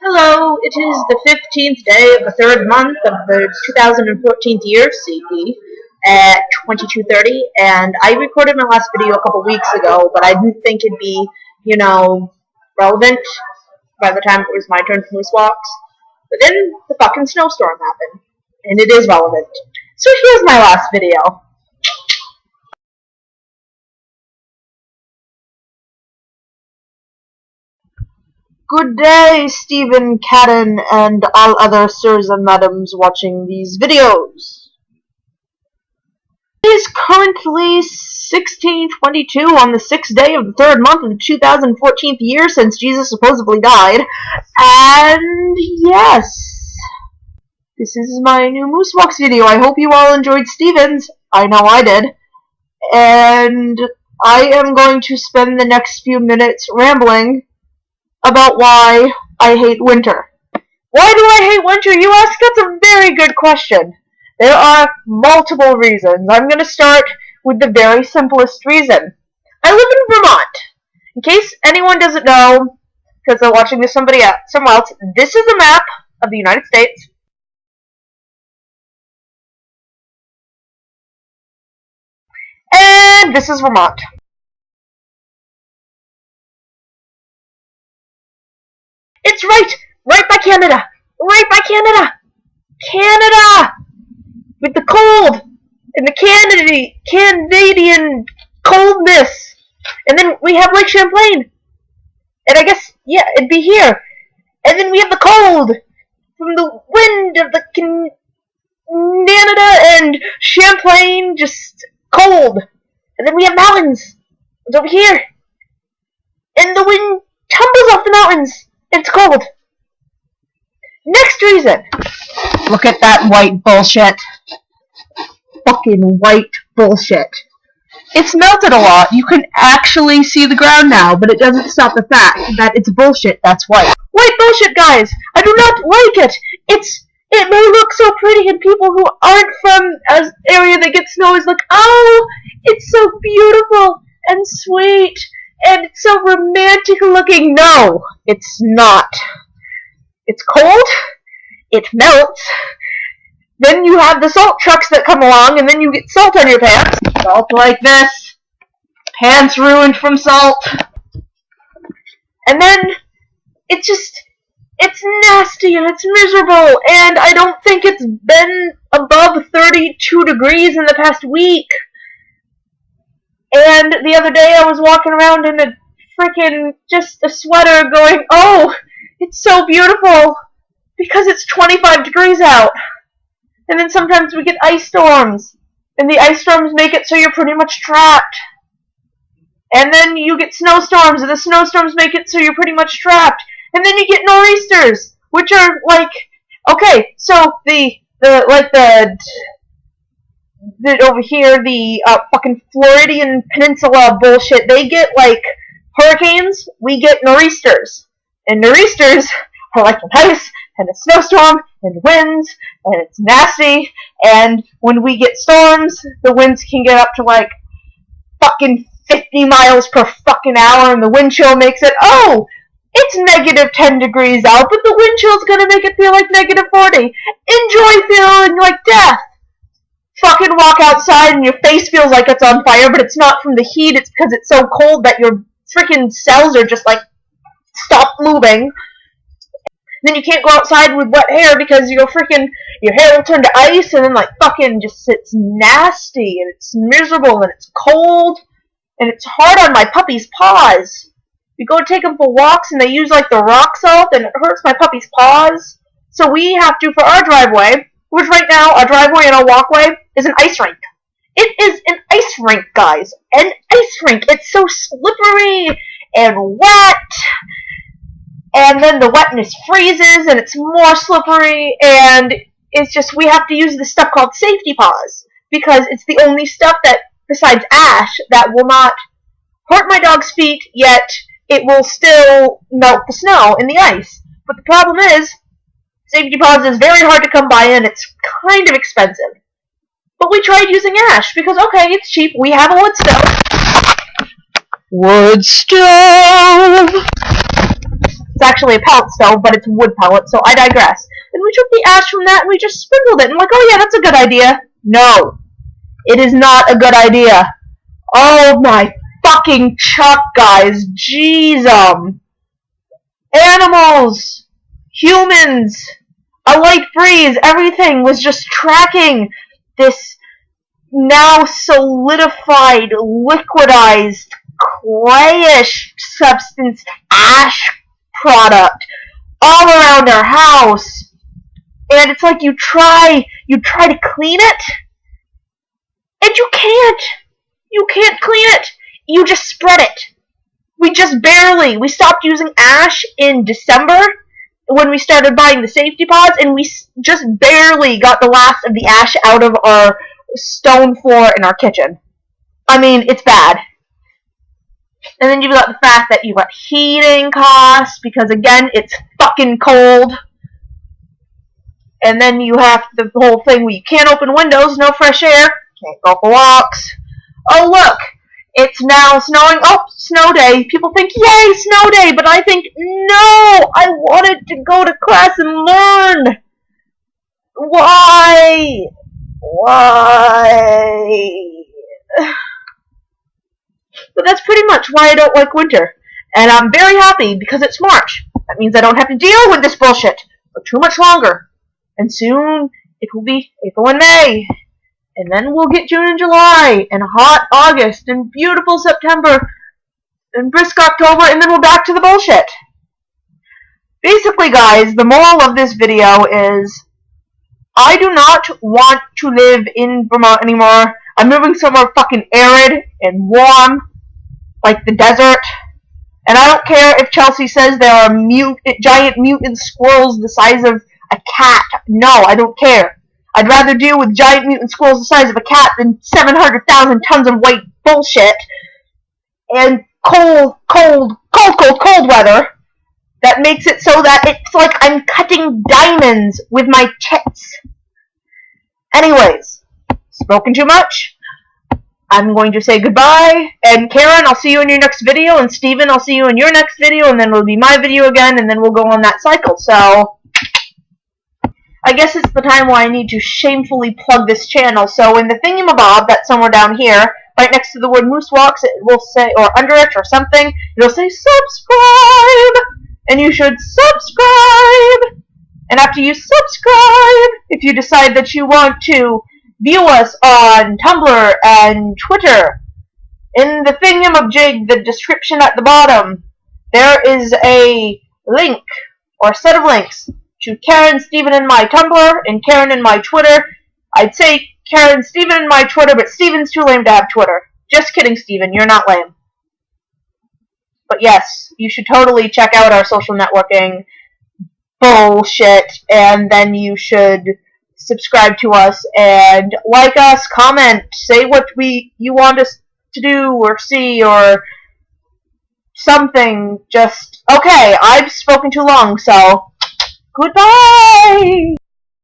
Hello, it is the 15th day of the third month of the 2014th year, CE, at 22:30, and I recorded my last video a couple weeks ago, but I didn't think it'd be, relevant by the time it was my turn for moose walks. But then the fucking snowstorm happened, and it is relevant. So here's my last video. Good day, Stephen Cadden and all other sirs and madams watching these videos. It is currently 16:22 on the 6th day of the third month of the 2014th year since Jesus supposedly died. And yes, this is my new Moose Walks video. I hope you all enjoyed Stephen's. I know I did. And I am going to spend the next few minutes rambling about why I hate winter. Why do I hate winter, you ask? That's a very good question. There are multiple reasons. I'm going to start with the very simplest reason. I live in Vermont. In case anyone doesn't know, because they're watching this somewhere else, this is a map of the United States. And this is Vermont. It's right by Canada, Canada, with the cold and the Canadian coldness, and then we have Lake Champlain, and I guess it'd be here, and then we have the cold from the wind of the Canada and Champlain, just cold, and then we have mountains. It's over here, and the wind tumbles off the mountains. It's cold. Next reason. Look at that white bullshit. Fucking white bullshit. It's melted a lot. You can actually see the ground now, but it doesn't stop the fact that it's bullshit that's white. White bullshit, guys! I do not like it! It may look so pretty, and people who aren't from an area that gets snow is like, oh, it's so beautiful and sweet. And it's so romantic looking. No, it's not. It's cold. It melts. Then you have the salt trucks that come along, and then you get salt on your pants. Salt like this. Pants ruined from salt. And then it's nasty and it's miserable. And I don't think it's been above 32 degrees in the past week. And the other day I was walking around in just a sweater going, oh, it's so beautiful because it's 25 degrees out. And then sometimes we get ice storms, and the ice storms make it so you're pretty much trapped. And then you get snowstorms, and the snowstorms make it so you're pretty much trapped. And then you get nor'easters, which are like, okay, so over here, the fucking Floridian Peninsula bullshit, they get like hurricanes, we get nor'easters. And nor'easters are like an ice and a snowstorm and winds, and it's nasty. And when we get storms, the winds can get up to like fucking 50 miles per fucking hour, and the wind chill makes it, oh, it's negative 10 degrees out, but the wind chill's gonna make it feel like negative 40. Enjoy feeling like death. Fucking walk outside and your face feels like it's on fire, but it's not from the heat, it's because it's so cold that your freaking cells are just like, stop moving. Then you can't go outside with wet hair because your hair will turn to ice, and then like fucking it's nasty, and it's miserable, and it's cold, and it's hard on my puppy's paws. We go take them for walks, and they use like the rock salt, and it hurts my puppy's paws. So we have to, for our driveway, which right now, a driveway and a walkway is an ice rink. It is an ice rink, guys. An ice rink. It's so slippery and wet. And then the wetness freezes, and it's more slippery. And it's just, we have to use this stuff called safety paws, because it's the only stuff that, besides ash, that will not hurt my dog's feet, yet it will still melt the snow in the ice. But the problem is, safety paws is very hard to come by, and it's kind of expensive. But we tried using ash, because, okay, it's cheap. We have a wood stove. Wood stove! It's actually a pellet stove, but it's wood pellet, so I digress. And we took the ash from that and we just sprinkled it. And like, oh yeah, that's a good idea. No, it is not a good idea. Oh my fucking chuck, guys. Jeez, animals, humans, a light breeze, everything was just tracking this now solidified, liquidized, clayish substance ash product all around our house. And it's like you try to clean it, and you can't. You can't clean it. You just spread it. We stopped using ash in December when we started buying the safety pods, and we just barely got the last of the ash out of our stone floor in our kitchen. I mean, it's bad. And then you've got the fact that you've got heating costs, because again, it's fucking cold. And then you have the whole thing where you can't open windows, no fresh air, can't go for walks. Oh look, it's now snowing. Oh, snow day. People think, yay, snow day, but I think, no, I wanted to go to class and learn. Why? But that's pretty much why I don't like winter. And I'm very happy because it's March. That means I don't have to deal with this bullshit for too much longer. And soon it will be April and May. And then we'll get June and July, and hot August, and beautiful September, and brisk October, and then we're back to the bullshit. Basically, guys, the moral of this video is, I do not want to live in Vermont anymore. I'm moving somewhere fucking arid and warm, like the desert. And I don't care if Chelsea says there are giant mutant squirrels the size of a cat. No, I don't care. I'd rather deal with giant mutant squirrels the size of a cat than 700,000 tons of white bullshit and cold weather that makes it so that it's like I'm cutting diamonds with my tits. Anyways, spoken too much. I'm going to say goodbye, and Karen, I'll see you in your next video, and Steven, I'll see you in your next video, and then it'll be my video again, and then we'll go on that cycle. So I guess it's the time where I need to shamefully plug this channel. So in the thingamabob that's somewhere down here, right next to the word Moose Walks, it will say, or under it or something, it'll say subscribe! And you should subscribe! And after you subscribe, if you decide that you want to view us on Tumblr and Twitter, in the thingamajig, the description at the bottom, there is a link, or a set of links, to Karen, Steven, and my Tumblr, and Karen and my Twitter. I'd say Karen, Steven, and my Twitter, but Steven's too lame to have Twitter. Just kidding, Steven, you're not lame. But yes, you should totally check out our social networking bullshit, and then you should subscribe to us, and like us, comment, say what you want us to do, or see, or something. Just, okay, I've spoken too long, so goodbye!